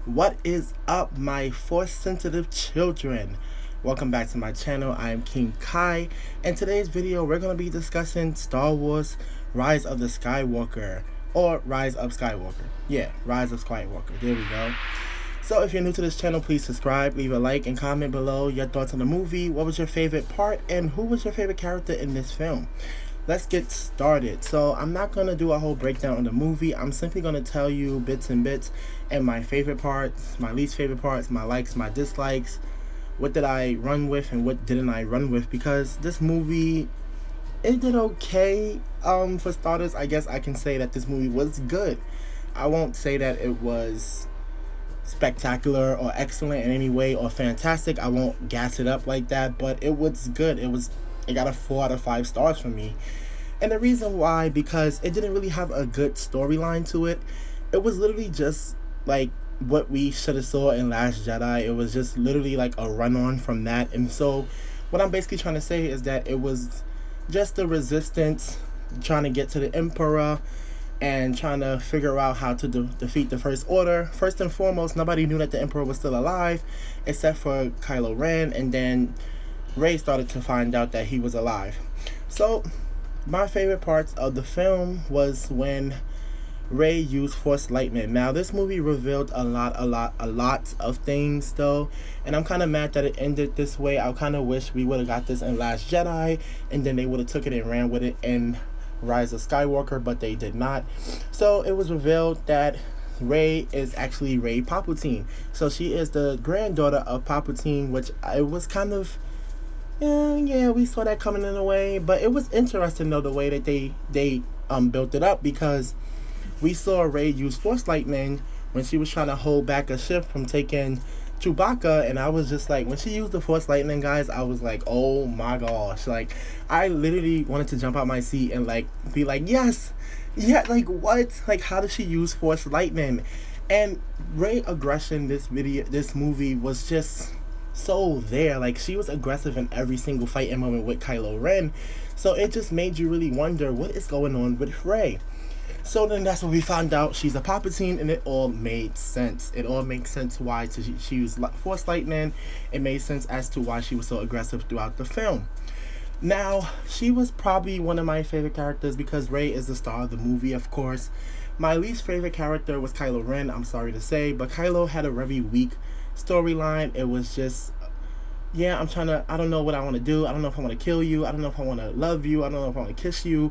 What is up, my force sensitive children? Welcome back to my channel. I am King Kai. In today's video, we're going to be discussing Star Wars Rise of the Skywalker, or Rise of Skywalker. Yeah, Rise of Skywalker. There we go. So if you're new to this channel, please subscribe, leave a like, and comment below your thoughts on the movie. What was your favorite part, and who was your favorite character in this film? Let's get started. So I'm not going to do a whole breakdown on the movie. I'm simply going to tell you bits and bits and my favorite parts, my least favorite parts, my likes, my dislikes, what did I run with and what didn't I run with, because this movie, it did okay. For starters, I guess I can say that this movie was good. I won't say that it was spectacular or excellent in any way or fantastic. I won't gas it up like that, but it was good. It got a 4 out of 5 stars from me. And the reason why, because it didn't really have a good storyline to it. It was literally just like what we should have saw in Last Jedi. It was just literally like a run-on from that. And so what I'm basically trying to say is that it was just the resistance trying to get to the Emperor and trying to figure out how to defeat the First Order. First and foremost, nobody knew that the Emperor was still alive except for Kylo Ren, and then Rey started to find out that he was alive. So my favorite parts of the film was when Rey used Force lightning. Now this movie revealed a lot of things though, and I'm kind of mad that it ended this way. I kind of wish we would have got this in Last Jedi, and then they would have took it and ran with it in Rise of Skywalker, but they did not. So it was revealed that Rey is actually Rey Palpatine. So she is the granddaughter of Palpatine, which I was kind of, yeah, we saw that coming in a way, but it was interesting though the way that they built it up, because we saw Rey use Force lightning when she was trying to hold back a ship from taking Chewbacca, and I was just like, when she used the Force lightning, guys, I was like, oh my gosh, like I literally wanted to jump out my seat and like be like, yes, yeah, like what, like how does she use Force lightning? And Rey aggression, this movie was just so there. Like she was aggressive in every single fight and moment with Kylo Ren, so it just made you really wonder what is going on with Rey. So then that's when we found out she's a Palpatine, and it all made sense. It all makes sense why she used Force lightning. It made sense as to why she was so aggressive throughout the film. Now, she was probably one of my favorite characters because Rey is the star of the movie, of course. My least favorite character was Kylo Ren, I'm sorry to say, but Kylo had a very weak storyline. It was just, yeah, I don't know what I want to do. I don't know if I want to kill you. I don't know if I want to love you. I don't know if I want to kiss you.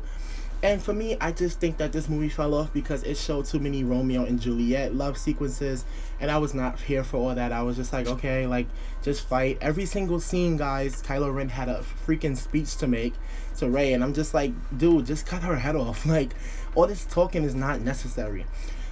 And for me, I just think that this movie fell off because it showed too many Romeo and Juliet love sequences, and I was not here for all that. I was just like, okay, like, just fight. Every single scene, guys, Kylo Ren had a freaking speech to make to Rey, and I'm just like, dude, just cut her head off. Like, all this talking is not necessary.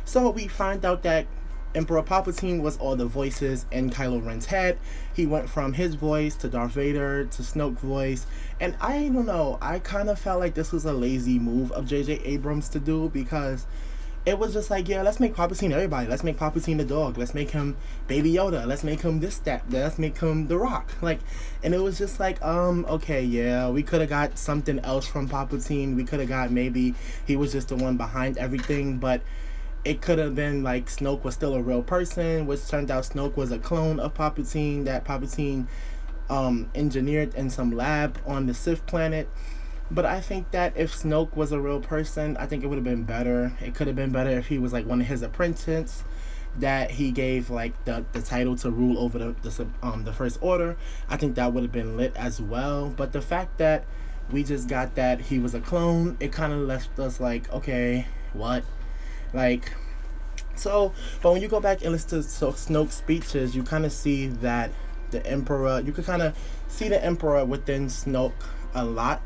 So we find out that Emperor Palpatine was all the voices in Kylo Ren's head. He went from his voice to Darth Vader to Snoke's voice. And I don't know, I kind of felt like this was a lazy move of J.J. Abrams to do, because it was just like, yeah, let's make Palpatine everybody. Let's make Palpatine the dog. Let's make him Baby Yoda. Let's make him this, that. Let's make him The Rock. Like, and it was just like, okay, yeah, we could have got something else from Palpatine. We could have got, maybe he was just the one behind everything, but it could have been like Snoke was still a real person, which turned out Snoke was a clone of Palpatine that Palpatine engineered in some lab on the Sith planet. But I think that if Snoke was a real person, I think it would have been better. It could have been better if he was like one of his apprentices that he gave like the title to rule over the First Order. I think that would have been lit as well. But the fact that we just got that he was a clone, it kind of left us like, okay, what? Like, so, but when you go back and listen to Snoke's speeches, you kind of see that the Emperor, you could kind of see the Emperor within Snoke a lot.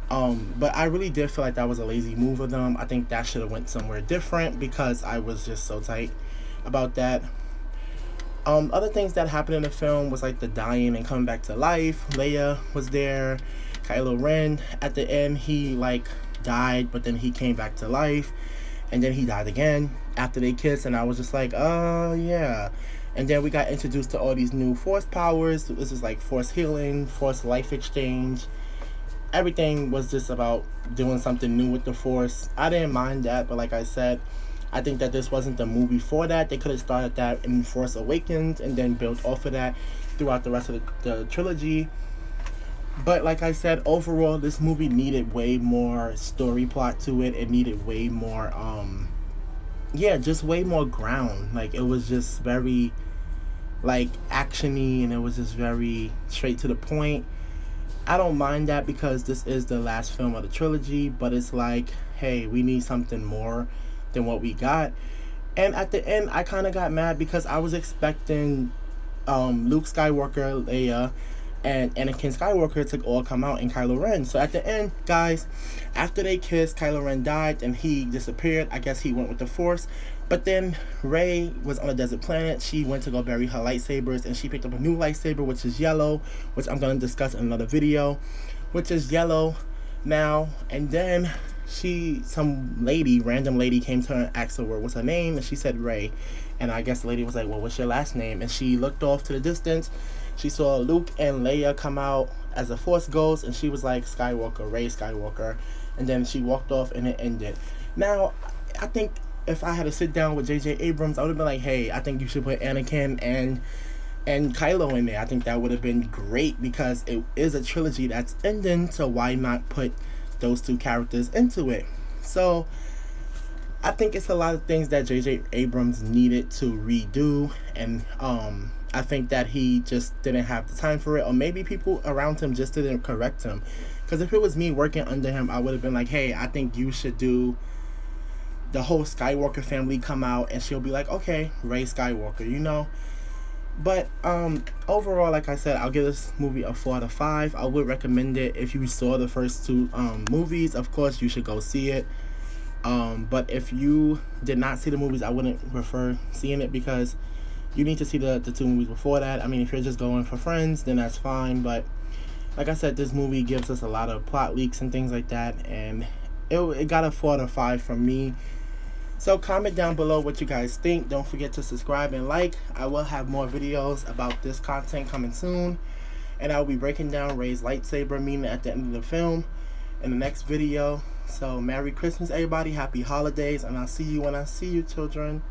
But I really did feel like that was a lazy move of them. I think that should have went somewhere different, because I was just so tight about that. Other things that happened in the film was like the dying and coming back to life. Leia was there. Kylo Ren, at the end, he like died, but then he came back to life. And then he died again after they kissed, and I was just like, oh yeah. And then we got introduced to all these new Force powers. This is like Force healing, Force life exchange. Everything was just about doing something new with the Force. I didn't mind that, but like I said, I think that this wasn't the movie for that. They could have started that in Force Awakens and then built off of that throughout the rest of the trilogy. But like I said, overall, this movie needed way more story plot to it. It needed way more, yeah, just way more ground. Like, it was just very, like, actiony, and it was just very straight to the point. I don't mind that because this is the last film of the trilogy, but it's like, hey, we need something more than what we got. And at the end, I kind of got mad because I was expecting Luke Skywalker, Leia, and Anakin Skywalker to all come out in Kylo Ren. So at the end, guys, after they kissed, Kylo Ren died and he disappeared. I guess he went with the Force. But then Rey was on a desert planet. She went to go bury her lightsabers, and she picked up a new lightsaber, which is yellow, which I'm going to discuss in another video, which is yellow now. And then some random lady came to her and asked her what's her name, and she said Rey. And I guess the lady was like, well, what's your last name? And she looked off to the distance. She saw Luke and Leia come out as a Force ghost, and she was like, Skywalker, Rey Skywalker. And then she walked off, and it ended. Now, I think if I had to sit down with J.J. Abrams, I would have been like, hey, I think you should put Anakin and Kylo in there. I think that would have been great because it is a trilogy that's ending, so why not put those two characters into it? So I think it's a lot of things that J.J. Abrams needed to redo, and I think that he just didn't have the time for it, or maybe people around him just didn't correct him. Because if it was me working under him, I would have been like, hey, I think you should do the whole Skywalker family come out, and she'll be like, okay, Rey Skywalker, you know. But overall, like I said, I'll give this movie a 4 out of 5. I would recommend it if you saw the first two movies. Of course, you should go see it. But if you did not see the movies, I wouldn't prefer seeing it because you need to see the two movies before that. I mean, if you're just going for friends, then that's fine. But like I said, this movie gives us a lot of plot leaks and things like that, and it got a 4 out of 5 from me. So comment down below what you guys think. Don't forget to subscribe and like. I will have more videos about this content coming soon, and I'll be breaking down Rey's lightsaber meaning at the end of the film in the next video. So Merry Christmas, everybody. Happy holidays, and I'll see you when I see you, children.